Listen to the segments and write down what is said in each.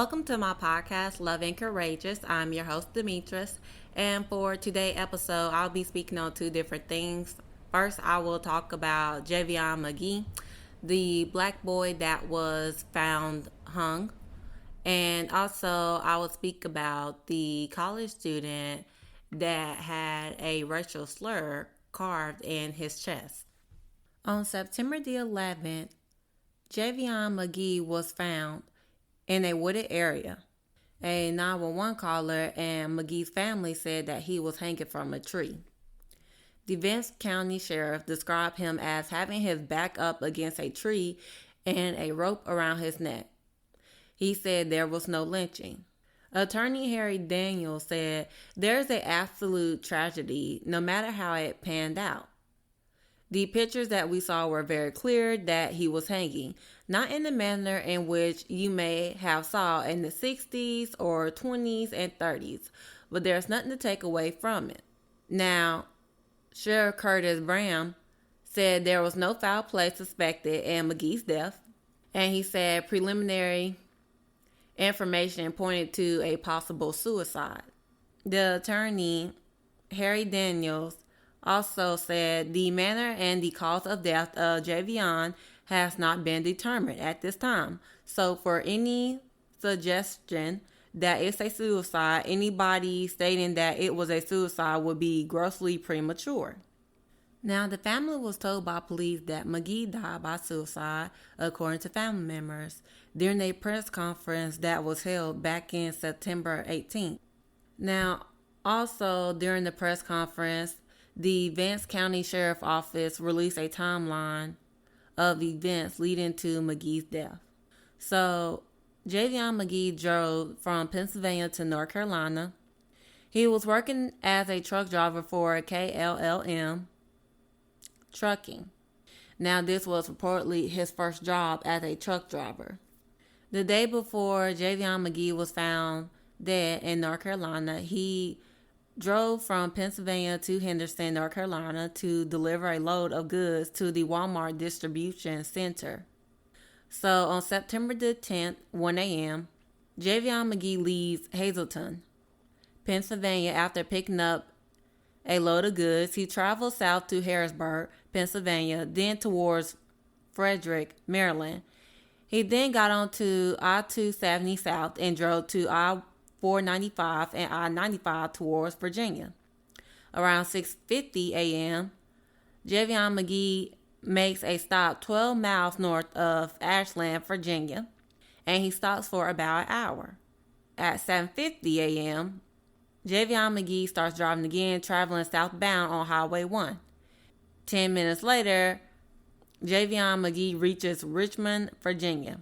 Welcome to my podcast, Love and Courageous. I'm your host, Demetris, and for today's episode, I'll be speaking on two different things. First, I will talk about Javion Magee, the black boy that was found hung, and also I will speak about the college student that had a racial slur carved in his chest. On September the 11th, Javion Magee was found in a wooded area. A 911 caller and Magee's family said that he was hanging from a tree. The Vance County Sheriff described him as having his back up against a tree and a rope around his neck. He said there was no lynching. Attorney Harry Daniels said there's an absolute tragedy no matter how it panned out. The pictures that we saw were very clear that he was hanging, not in the manner in which you may have saw in the 60s or 20s and 30s, but there's nothing to take away from it. Now, Sheriff Curtis Bram said there was no foul play suspected in Magee's death, and he said preliminary information pointed to a possible suicide. The attorney, Harry Daniels, also said the manner and the cause of death of Javion has not been determined at this time. So for any suggestion that it's a suicide, anybody stating that it was a suicide would be grossly premature. Now, the family was told by police that Magee died by suicide, according to family members, during a press conference that was held back in September 18th. Now, also during the press conference, the Vance County Sheriff Office released a timeline of events leading to Magee's death. So, Javion Magee drove from Pennsylvania to North Carolina. He was working as a truck driver for KLLM Trucking. Now, this was reportedly his first job as a truck driver. The day before Javion Magee was found dead in North Carolina, he drove from Pennsylvania to Henderson, North Carolina to deliver a load of goods to the Walmart distribution center. So on September the 10th, 1 a.m., Javion Magee leaves Hazleton, Pennsylvania after picking up a load of goods. He traveled south to Harrisburg, Pennsylvania, then towards Frederick, Maryland. He then got onto I-270 South and drove to I-495 and I-95 towards Virginia. Around 6:50 a.m., Javion Magee makes a stop 12 miles north of Ashland, Virginia, and he stops for about an hour. At 7:50 a.m., Javion Magee starts driving again, traveling southbound on Highway 1. 10 minutes later, Javion Magee reaches Richmond, Virginia.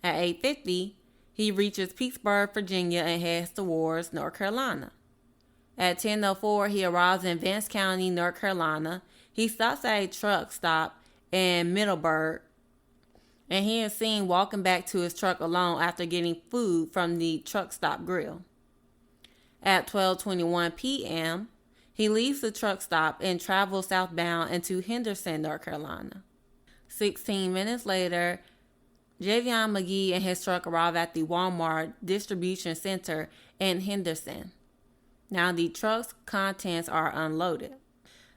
At 8:50, he reaches Petersburg, Virginia, and heads towards North Carolina. At 10:04, he arrives in Vance County, North Carolina. He stops at a truck stop in Middleburg, and he is seen walking back to his truck alone after getting food from the truck stop grill. At 12:21 p.m., he leaves the truck stop and travels southbound into Henderson, North Carolina. 16 minutes later, Javion Magee and his truck arrive at the Walmart distribution center in Henderson. Now, the truck's contents are unloaded.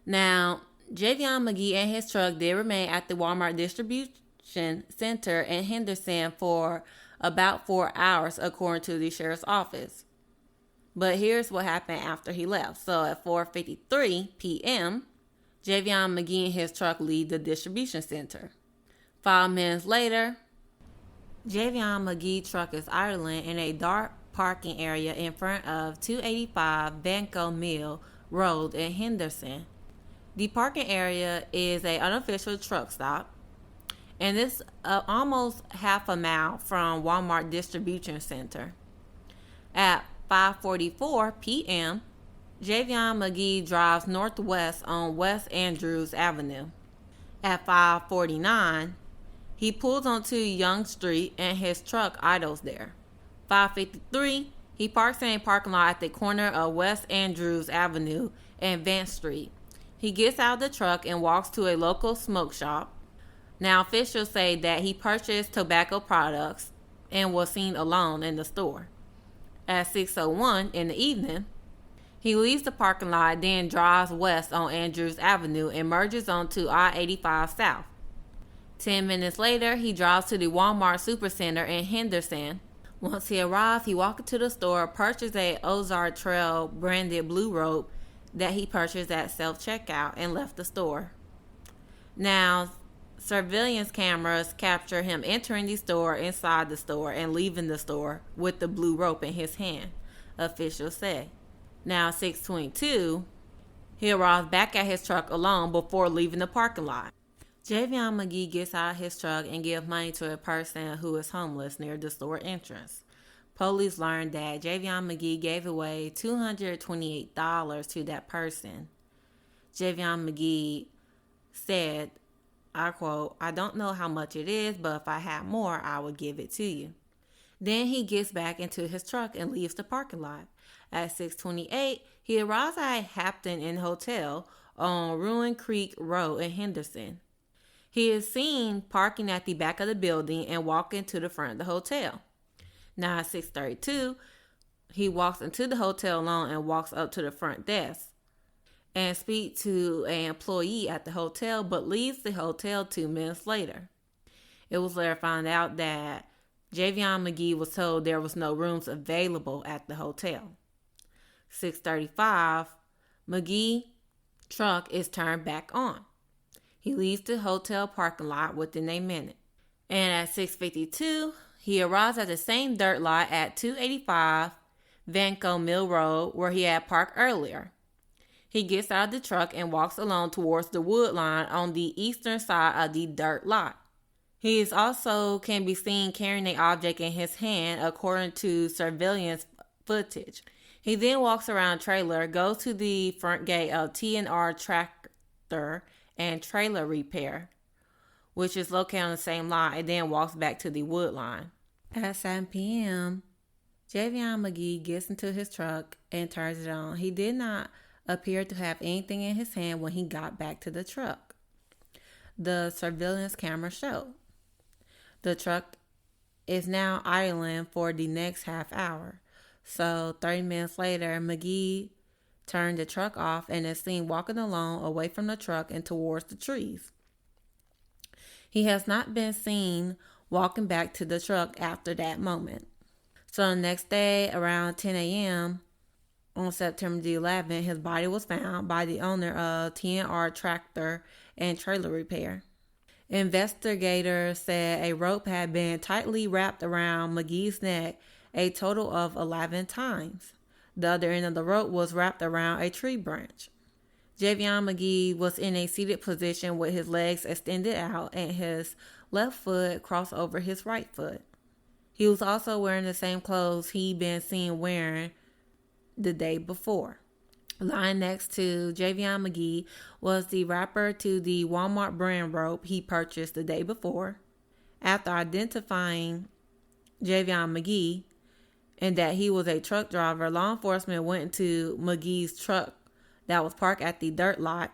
Now, Javion Magee and his truck did remain at the Walmart distribution center in Henderson for about 4 hours, according to the sheriff's office. But here's what happened after he left. So at 4:53 p.m., Javion Magee and his truck leave the distribution center. 5 minutes later, Javion Magee's truck is idling in a dark parking area in front of 285 Banco Mill Road in Henderson. The parking area is an unofficial truck stop, and it's almost half a mile from Walmart Distribution Center. At 5:44 p.m., Javion Magee drives northwest on West Andrews Avenue. At 5:49, he pulls onto Young Street and his truck idles there. 5:53, he parks in a parking lot at the corner of West Andrews Avenue and Vance Street. He gets out of the truck and walks to a local smoke shop. Now, officials say that he purchased tobacco products and was seen alone in the store. At 6:01 in the evening, he leaves the parking lot, then drives west on Andrews Avenue and merges onto I-85 South. 10 minutes later, he drives to the Walmart Supercenter in Henderson. Once he arrives, he walks into the store, purchases a Ozark Trail branded blue rope that he purchased at self-checkout, and left the store. Now, surveillance cameras capture him entering the store, inside the store, and leaving the store with the blue rope in his hand, officials say. Now, 6:22, he arrives back at his truck alone before leaving the parking lot. Javion Magee gets out of his truck and gives money to a person who is homeless near the store entrance. Police learned that Javion Magee gave away $228 to that person. Javion Magee said, I quote, "I don't know how much it is, but if I had more, I would give it to you." Then he gets back into his truck and leaves the parking lot. At 6:28, he arrives at a Hampton Inn hotel on Ruin Creek Road in Henderson. He is seen parking at the back of the building and walking to the front of the hotel. Now at 6:32, he walks into the hotel alone and walks up to the front desk and speaks to an employee at the hotel, but leaves the hotel 2 minutes later. It was later found out that Javion Magee was told there was no rooms available at the hotel. 6:35, Magee's truck is turned back on. He leaves the hotel parking lot within a minute. And at 6:52, he arrives at the same dirt lot at 285 Vanco Mill Road where he had parked earlier. He gets out of the truck and walks along towards the wood line on the eastern side of the dirt lot. He is also can be seen carrying an object in his hand according to surveillance footage. He then walks around a trailer, goes to the front gate of T&R Tractor and Trailer Repair, which is located on the same lot, and then walks back to the wood line. At 7 p.m., Javion Magee gets into his truck and turns it on. He did not appear to have anything in his hand when he got back to the truck, the surveillance camera showed. The truck is now idling for the next half hour. So 30 minutes later, Magee turned the truck off and is seen walking along away from the truck and towards the trees. He has not been seen walking back to the truck after that moment. So the next day, around 10 a.m., on September the 11th, his body was found by the owner of T&R Tractor and Trailer Repair. Investigators said a rope had been tightly wrapped around Magee's neck a total of 11 times. The other end of the rope was wrapped around a tree branch. Javion Magee was in a seated position with his legs extended out and his left foot crossed over his right foot. He was also wearing the same clothes he'd been seen wearing the day before. Lying next to Javion Magee was the wrapper to the Walmart brand rope he purchased the day before. After identifying Javion Magee and that he was a truck driver, law enforcement went into Magee's truck that was parked at the dirt lot.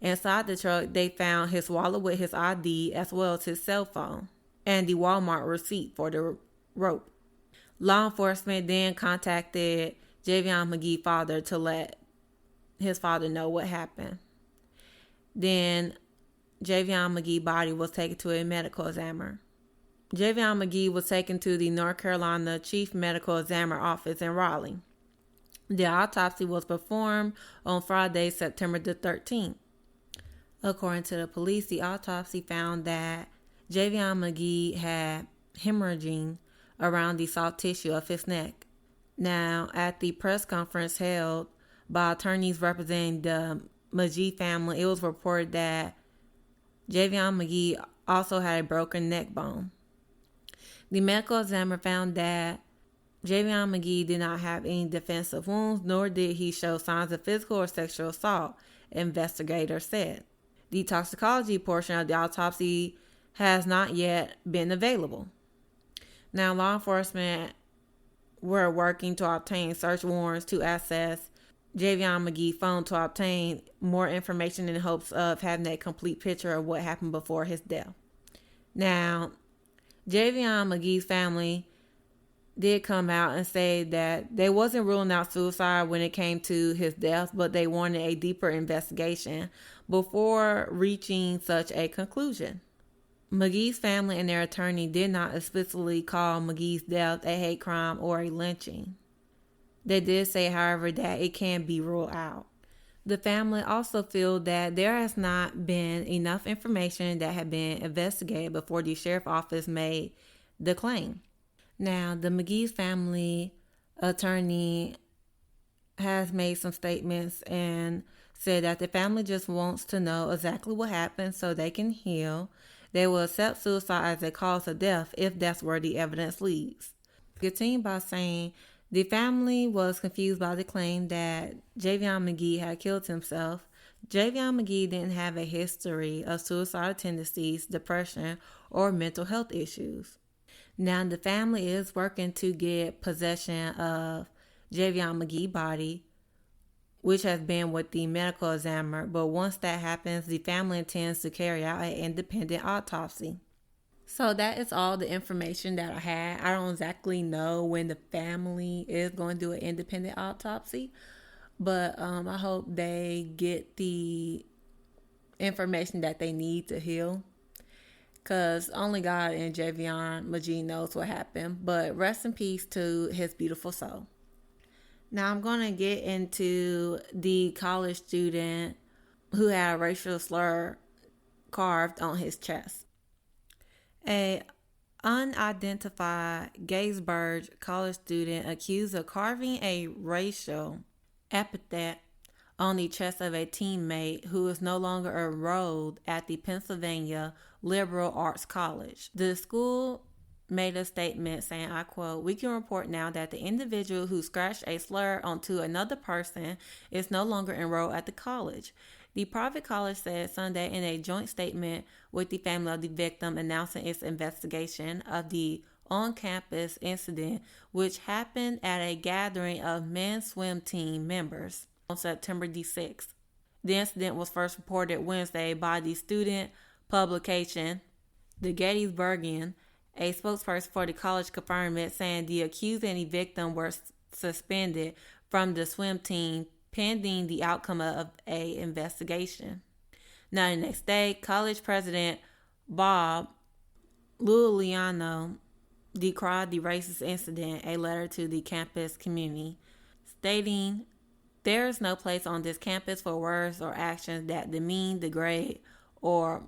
Inside the truck, they found his wallet with his ID as well as his cell phone and the Walmart receipt for the rope. Law enforcement then contacted Javion Magee's father to let his father know what happened. Then Javion Magee's body was taken to a medical examiner. Javion Magee was taken to the North Carolina Chief Medical Examiner office in Raleigh. The autopsy was performed on Friday, September the 13th. According to the police, the autopsy found that Javion Magee had hemorrhaging around the soft tissue of his neck. Now, at the press conference held by attorneys representing the Magee family, it was reported that Javion Magee also had a broken neck bone. The medical examiner found that Javion Magee did not have any defensive wounds, nor did he show signs of physical or sexual assault, investigators said. The toxicology portion of the autopsy has not yet been available. Now, law enforcement were working to obtain search warrants to access Javion Magee's phone to obtain more information in hopes of having a complete picture of what happened before his death. Now, Javion Magee's family did come out and say that they wasn't ruling out suicide when it came to his death, but they wanted a deeper investigation before reaching such a conclusion. Magee's family and their attorney did not explicitly call Magee's death a hate crime or a lynching. They did say, however, that it can be ruled out. The family also feel that there has not been enough information that had been investigated before the sheriff's office made the claim. Now, the Magee's family attorney has made some statements and said that the family just wants to know exactly what happened so they can heal. They will accept suicide as a cause of death if that's where the evidence leads. Continue by saying the family was confused by the claim that Javion Magee had killed himself. Javion Magee didn't have a history of suicidal tendencies, depression, or mental health issues. Now, the family is working to get possession of Javion Magee's body, which has been with the medical examiner, but once that happens, the family intends to carry out an independent autopsy. So that is all the information that I had. I don't exactly know when the family is going to do an independent autopsy, but I hope they get the information that they need to heal, because only God and Javion Magee knows what happened. But rest in peace to his beautiful soul. Now I'm going to get into the college student who had a racial slur carved on his chest. A unidentified Gettysburg college student accused of carving a racial epithet on the chest of a teammate who is no longer enrolled at the Pennsylvania Liberal Arts College. The school made a statement saying, I quote, "We can report now that the individual who scratched a slur onto another person is no longer enrolled at the college." The private college said Sunday in a joint statement with the family of the victim, announcing its investigation of the on-campus incident, which happened at a gathering of men's swim team members on September the 6th. The incident was first reported Wednesday by the student publication, The Gettysburgian. A spokesperson for the college confirmed it, saying the accused and the victim were suspended from the swim team pending the outcome of a investigation. Now, the next day, college president Bob Luliano decried the racist incident, a letter to the campus community, stating, "There is no place on this campus for words or actions that demean, degrade, or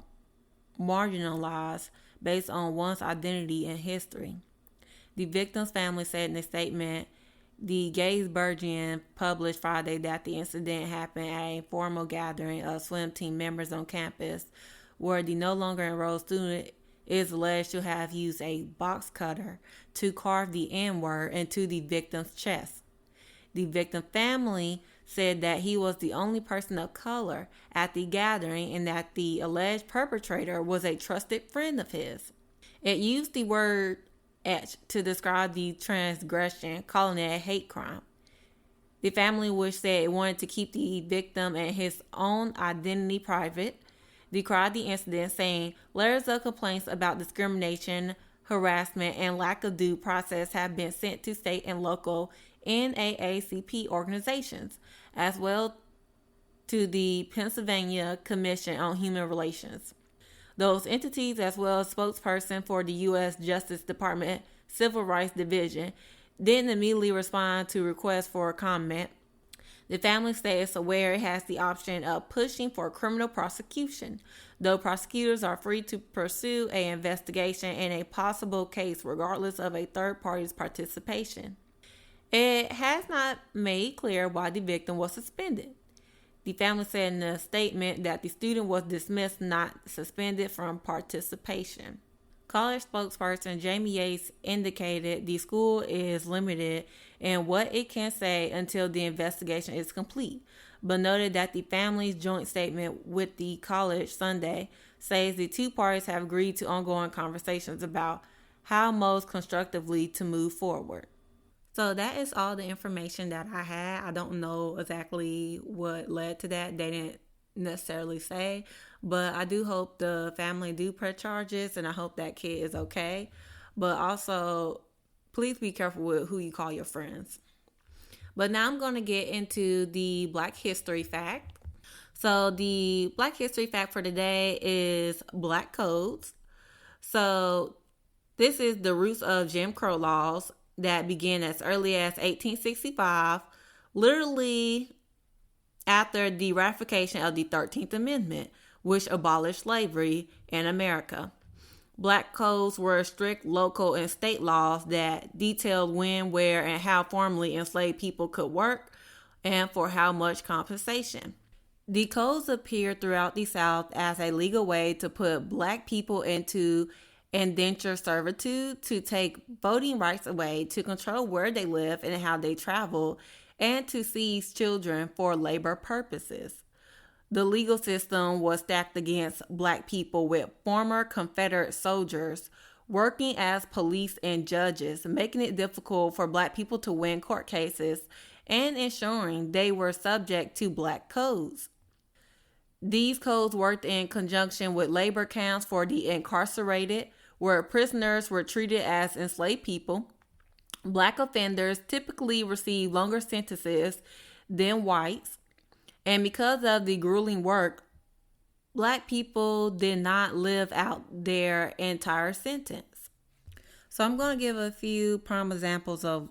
marginalize based on one's identity and history." The victim's family said in a statement, the Gettysburgian published Friday, that the incident happened at a formal gathering of swim team members on campus, where the no longer enrolled student is alleged to have used a box cutter to carve the N-word into the victim's chest. The victim family said that he was the only person of color at the gathering and that the alleged perpetrator was a trusted friend of his. It used the word etch to describe the transgression, calling it a hate crime. The family, which said it wanted to keep the victim and his own identity private, decried the incident, saying letters of complaints about discrimination, harassment, and lack of due process have been sent to state and local NAACP organizations, as well to the Pennsylvania Commission on Human Relations. Those entities, as well as spokesperson for the U.S. Justice Department Civil Rights Division, didn't immediately respond to requests for comment. The family says it's aware it has the option of pushing for criminal prosecution, though prosecutors are free to pursue an investigation in a possible case regardless of a third party's participation. It has not made clear why the victim was suspended. The family said in a statement that the student was dismissed, not suspended, from participation. College spokesperson Jamie Yates indicated the school is limited in what it can say until the investigation is complete, but noted that the family's joint statement with the college Sunday says the two parties have agreed to ongoing conversations about how most constructively to move forward. So that is all the information that I had. I don't know exactly what led to that. They didn't necessarily say, but I do hope the family do press charges, and I hope that kid is okay. but also please be careful with who you call your friends. But now I'm going to get into the Black History fact. So the Black History fact for today is Black codes. So this is the roots of Jim Crow laws that began as early as 1865, literally after the ratification of the 13th Amendment, which abolished slavery in America. Black codes were strict local and state laws that detailed when, where, and how formerly enslaved people could work and for how much compensation. The codes appeared throughout the South as a legal way to put Black people into indentured servitude, to take voting rights away, to control where they live and how they travel, and to seize children for labor purposes. The legal system was stacked against Black people with former Confederate soldiers working as police and judges, making it difficult for Black people to win court cases and ensuring they were subject to Black codes. These codes worked in conjunction with labor camps for the incarcerated, where prisoners were treated as enslaved people. Black offenders typically received longer sentences than whites. And because of the grueling work, Black people did not live out their entire sentence. So I'm going to give a few prime examples of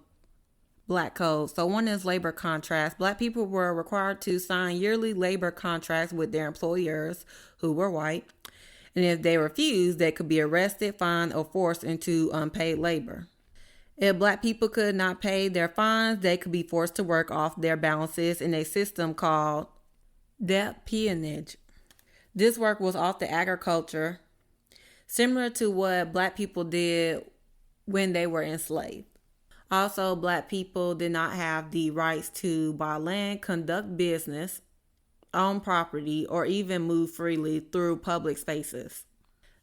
Black codes. So one is labor contracts. Black people were required to sign yearly labor contracts with their employers who were white. And if they refused, they could be arrested, fined, or forced into unpaid labor. If Black people could not pay their fines, they could be forced to work off their balances in a system called debt peonage. This work was off the agriculture, similar to what Black people did when they were enslaved. Also, Black people did not have the rights to buy land, conduct business, own property, or even move freely through public spaces.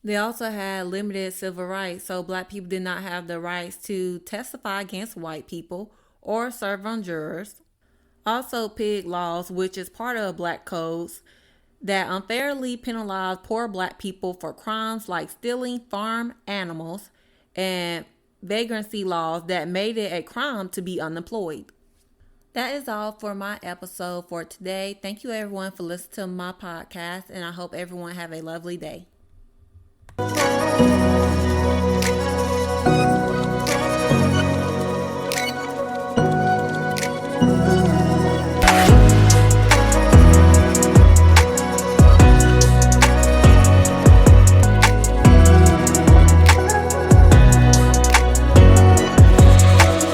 They also had limited civil rights, so Black people did not have the rights to testify against white people or serve on jurors. Also, pig laws, which is part of Black codes, that unfairly penalized poor Black people for crimes like stealing farm animals, and vagrancy laws that made it a crime to be unemployed. That is all for my episode for today. Thank you everyone for listening to my podcast, and I hope everyone have a lovely day.